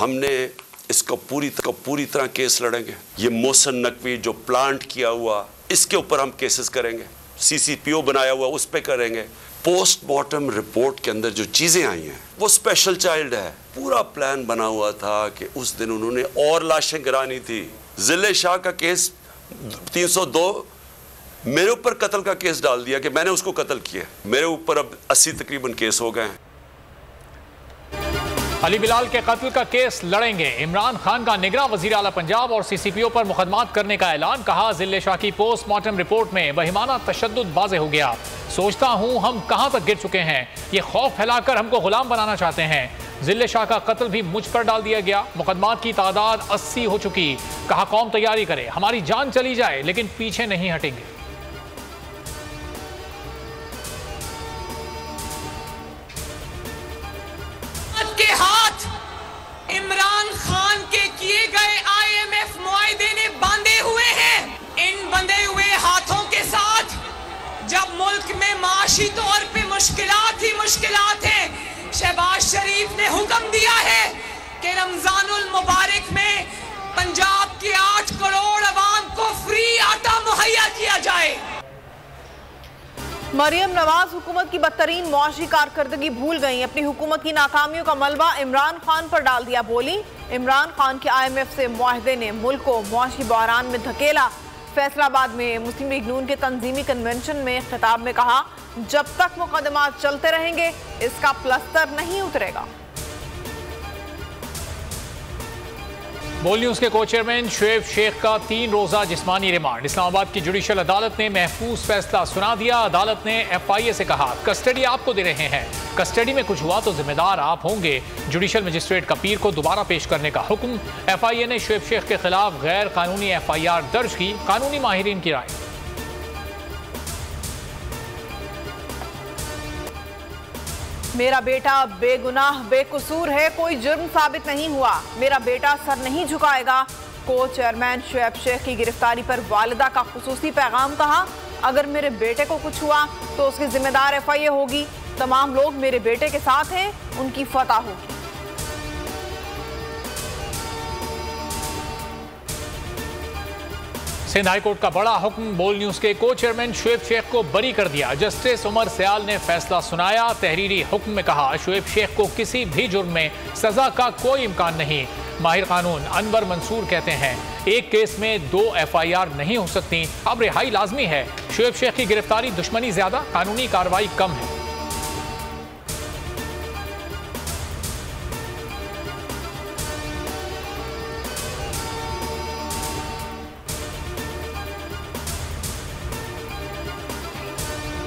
हमने इसको पूरी तरह केस लड़ेंगे। ये मोहसिन नकवी जो प्लांट किया हुआ, इसके ऊपर हम केसेस करेंगे। CCPO बनाया हुआ, उस पर करेंगे। पोस्टमार्टम रिपोर्ट के अंदर जो चीजें आई हैं वो स्पेशल चाइल्ड है। पूरा प्लान बना हुआ था कि उस दिन उन्होंने और लाशें गिरानी थी। जिले शाह का केस 302 मेरे ऊपर कत्ल का केस डाल दिया कि मैंने उसको कत्ल किया। मेरे ऊपर अब 80 तकरीबन केस हो गए हैं। अली बिलाल के कत्ल का केस लड़ेंगे। इमरान खान का निगरां वज़ीर आला पंजाब और CCPO पर मुकदमात करने का ऐलान। कहा, जिले शाह की पोस्टमार्टम रिपोर्ट में वहीमाना तशद्दुद वाज़ेह हो गया। सोचता हूं हम कहां तक गिर चुके हैं। ये खौफ फैलाकर हमको गुलाम बनाना चाहते हैं। जिले शाह का कत्ल भी मुझ पर डाल दिया गया। मुकदमात की तादाद 80 हो चुकी। कहा, कौम तैयारी करे, हमारी जान चली जाए लेकिन पीछे नहीं हटेंगे। इमरान खान के किए गए IMF मुआहदे ने बांधे हुए हैं। इन बंधे हुए हाथों के साथ जब मुल्क में माशी तौर पे मुश्किलात ही मुश्किलात हैं, शहबाज शरीफ ने हुक्म दिया है कि रमजानुल मुबारक में पंजाब के 8 करोड़ अवाम को फ्री आटा मुहैया किया जाए। मरियम नवाज हुकूमत की बदतरीन मुआशी कारकर्दगी भूल गई। अपनी हुकूमत की नाकामियों का मलबा इमरान खान पर डाल दिया। बोली, इमरान खान के IMF से मुआहदे ने मुल्क को मुआशी बहरान में धकेला। फैसलाबाद में मुस्लिम लीग नून के तंजीमी कन्वेंशन में खिताब में कहा, जब तक मुकदमात चलते रहेंगे इसका प्लस्तर नहीं उतरेगा। बोल न्यूज के को चेयरमैन शुएब शेख का 3 रोजा जिस्मानी रिमांड। इस्लामाबाद की जुडिशल अदालत ने महफूज फैसला सुना दिया। अदालत ने FIA से कहा, कस्टडी आपको दे रहे हैं, कस्टडी में कुछ हुआ तो जिम्मेदार आप होंगे। जुडिशल मजिस्ट्रेट कपीर को दोबारा पेश करने का हुक्म। FIA ने शुएब शेख के खिलाफ गैर कानूनी FIR दर्ज की। कानूनी माहिरीन की राय, मेरा बेटा बेगुनाह बेकसूर है, कोई जुर्म साबित नहीं हुआ, मेरा बेटा सर नहीं झुकाएगा। को चेयरमैन शुएब शेख की गिरफ्तारी पर वालिदा का खुसूसी पैगाम। कहा, अगर मेरे बेटे को कुछ हुआ तो उसकी जिम्मेदार FIA होगी। तमाम लोग मेरे बेटे के साथ हैं, उनकी फतह होगी। सिंध हाई कोर्ट का बड़ा हुक्म। बोल न्यूज के को चेयरमैन शुएब शेख को बरी कर दिया। जस्टिस उमर सयाल ने फैसला सुनाया। तहरीरी हुक्म में कहा, शुएब शेख को किसी भी जुर्म में सजा का कोई इम्कान नहीं। माहिर कानून अनवर मंसूर कहते हैं, एक केस में 2 FIR नहीं हो सकती, अब रिहाई लाजमी है। शुएब शेख की गिरफ्तारी दुश्मनी ज्यादा, कानूनी कार्रवाई कम है।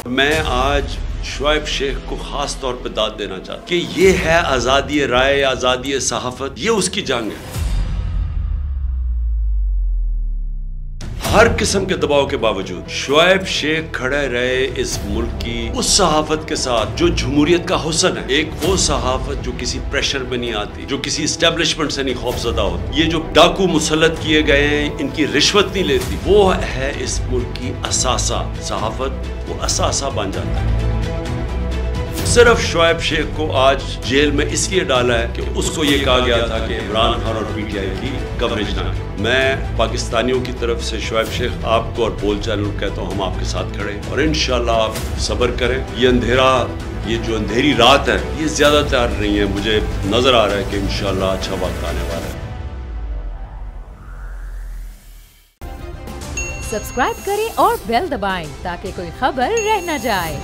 मैं आज शुएब शेख को खास तौर पे दाद देना चाहता हूं कि ये है आज़ादी राय, आज़ादी सहाफत, ये उसकी जंग है। हर किस्म के दबाव के बावजूद शुएब शेख खड़े रहे इस मुल्क की उस सहाफत के साथ जो जमहूरियत का हुस्न है। एक वो सहाफत जो किसी प्रेशर में नहीं आती, जो किसी एस्टेब्लिशमेंट से नहीं खौफजदा होती। ये जो डाकू मुसल्लत किए गए हैं, इनकी रिश्वत नहीं लेती, वो है इस मुल्क की असासा। सहाफत वो असासा बन जाता है। सिर्फ शुएब शेख को आज जेल में इसलिए डाला है कि उसको ये कहा गया था कि इमरान खान और PTI की कवरेज ना करें। मैं पाकिस्तानियों की तरफ से शुएब शेख आपको और बोल चैनल कहता हूँ, हम आपके साथ खड़े और इंशाल्लाह आप सब्र करें। ये अंधेरा, ये जो अंधेरी रात है, ये ज्यादातर नहीं है। मुझे नजर आ रहा है कि इंशाल्लाह अच्छा वक्त आने वाला है। सब्सक्राइब करें और बेल दबाएं ताकि कोई खबर रह न जाए।